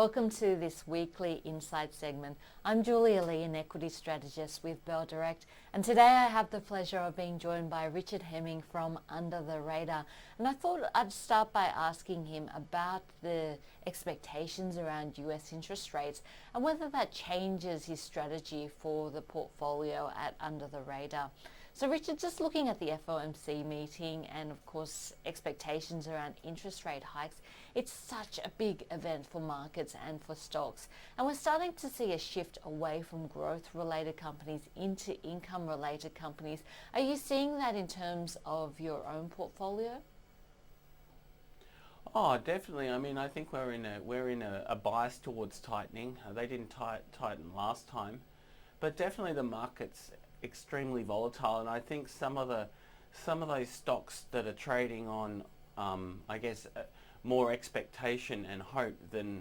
Welcome to this weekly Insight segment. I'm Julia Lee, an equity strategist with Bell Direct, and today I have the pleasure of being joined by Richard Hemming from Under the Radar. And I thought I'd start by asking him about the expectations around US interest rates and whether that changes his strategy for the portfolio at Under the Radar. So Richard, just looking at the FOMC meeting and of course expectations around interest rate hikes, it's such a big event for markets and for stocks. And we're starting to see a shift away from growth-related companies into income-related companies. Are you seeing that in terms of your own portfolio? Oh, definitely. I mean, I think we're in a bias towards tightening. They didn't tighten last time, but definitely the market's extremely volatile, and I think some of those stocks that are trading on, more expectation and hope than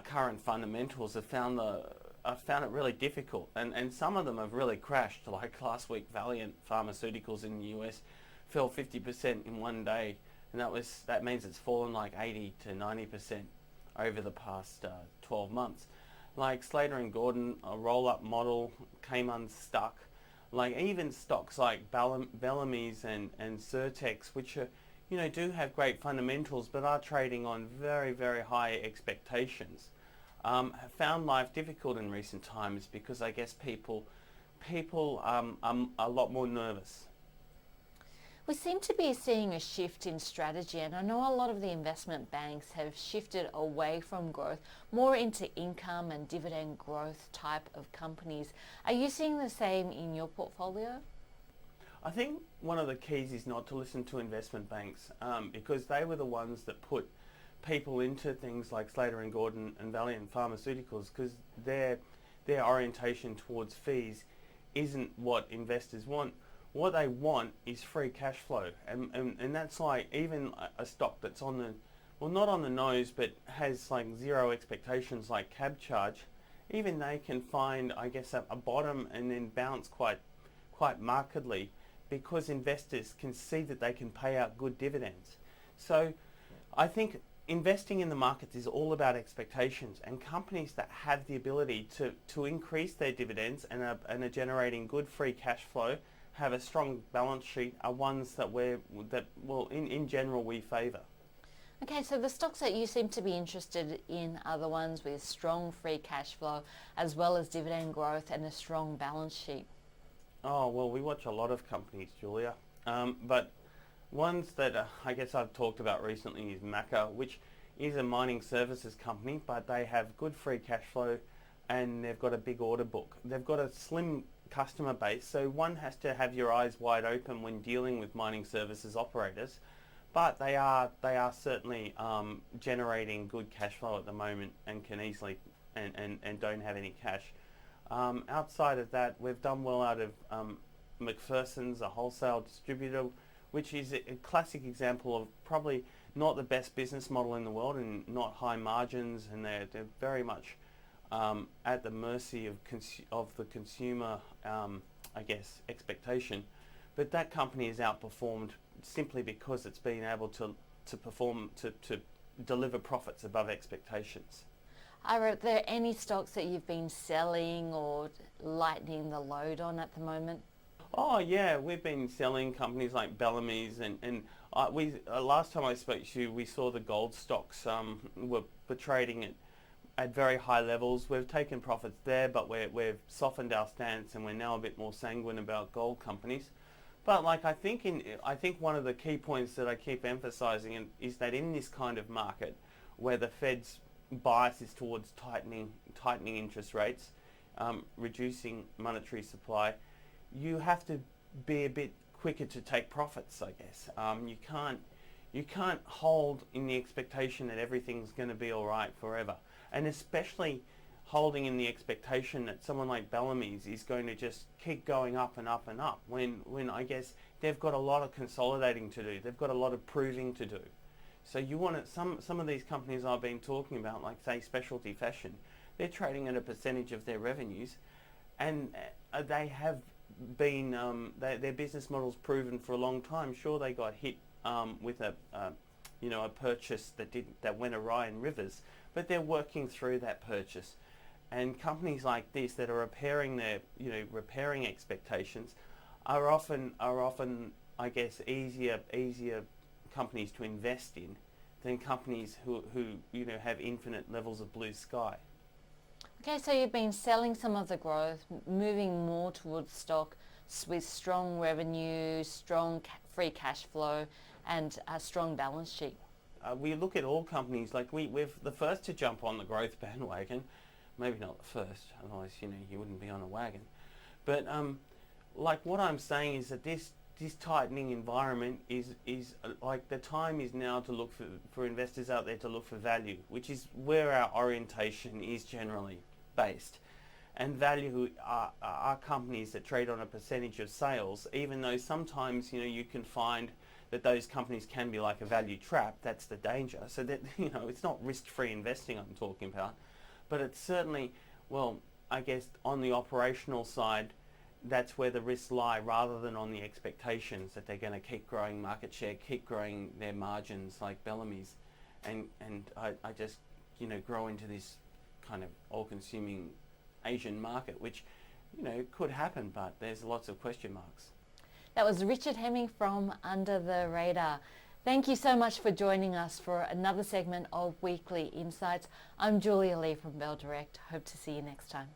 current fundamentals have found it really difficult, and some of them have really crashed. Like last week, Valeant Pharmaceuticals in the US fell 50% in one day, and that means it's fallen like 80 to 90% over the past 12 months. Like Slater and Gordon, a roll-up model came unstuck. Like even stocks like Bellamy's and Certex, which are, do have great fundamentals but are trading on very, very high expectations, have found life difficult in recent times because I guess people are a lot more nervous. We seem to be seeing a shift in strategy, and I know a lot of the investment banks have shifted away from growth, more into income and dividend growth type of companies. Are you seeing the same in your portfolio? I think one of the keys is not to listen to investment banks because they were the ones that put people into things like Slater and Gordon and Valeant Pharmaceuticals, because their orientation towards fees isn't what investors want. What they want is free cash flow, and that's like even a stock that's on the, well, not on the nose, but has like zero expectations like Cabcharge. Even they can find, I guess, a bottom and then bounce quite markedly because investors can see that they can pay out good dividends. So I think investing in the markets is all about expectations, and companies that have the ability to increase their dividends and are generating good free cash flow, have a strong balance sheet, are ones that in general we favour. Okay, so the stocks that you seem to be interested in are the ones with strong free cash flow as well as dividend growth and a strong balance sheet. Oh, well, we watch a lot of companies, Julia, but ones that I guess I've talked about recently is Maca, which is a mining services company, but they have good free cash flow and they've got a big order book. They've got a slim customer base, so one has to have your eyes wide open when dealing with mining services operators, but they are certainly generating good cash flow at the moment and can easily and don't have any cash. Outside of that, we've done well out of McPherson's, a wholesale distributor, which is a classic example of probably not the best business model in the world and not high margins, and they're very much at the mercy of the consumer, expectation. But that company has outperformed simply because it's been able to deliver profits above expectations. Are there any stocks that you've been selling or lightening the load on at the moment? Oh yeah, we've been selling companies like Bellamy's, and last time I spoke to you, we saw the gold stocks were trading at very high levels. We've taken profits there, but we've softened our stance and we're now a bit more sanguine about gold companies. But like I think one of the key points that I keep emphasizing is that in this kind of market where the Fed's bias is towards tightening interest rates, reducing monetary supply, you have to be a bit quicker to take profits, I guess. You can't hold in the expectation that everything's going to be all right forever, and especially holding in the expectation that someone like Bellamy's is going to just keep going up and up and up when I guess they've got a lot of consolidating to do. They've got a lot of proving to do. So you want to, some of these companies I've been talking about, like say Specialty Fashion, they're trading at a percentage of their revenues, and they have been their business model's proven for a long time. Sure, they got hit with a purchase that went awry in Rivers, but they're working through that purchase. And companies like this that are repairing expectations are often, I guess, easier companies to invest in than companies who have infinite levels of blue sky. Okay, so you've been selling some of the growth, moving more towards stock with strong revenue, strong free cash flow, and a strong balance sheet. We look at all companies, like we're the first to jump on the growth bandwagon. Maybe not the first, otherwise you wouldn't be on a wagon. But like what I'm saying is that this tightening environment is like the time is now to look for investors out there to look for value, which is where our orientation is generally based. And value are companies that trade on a percentage of sales, even though sometimes you can find that those companies can be like a value trap. That's the danger. So that it's not risk-free investing I'm talking about, but it's certainly, well, I guess on the operational side, that's where the risks lie, rather than on the expectations that they're going to keep growing market share, keep growing their margins like Bellamy's, and I just grow into this kind of all-consuming Asian market, which could happen, but there's lots of question marks. That was Richard Hemming from Under the Radar. Thank you so much for joining us for another segment of Weekly Insights. I'm Julia Lee from Bell Direct. Hope to see you next time.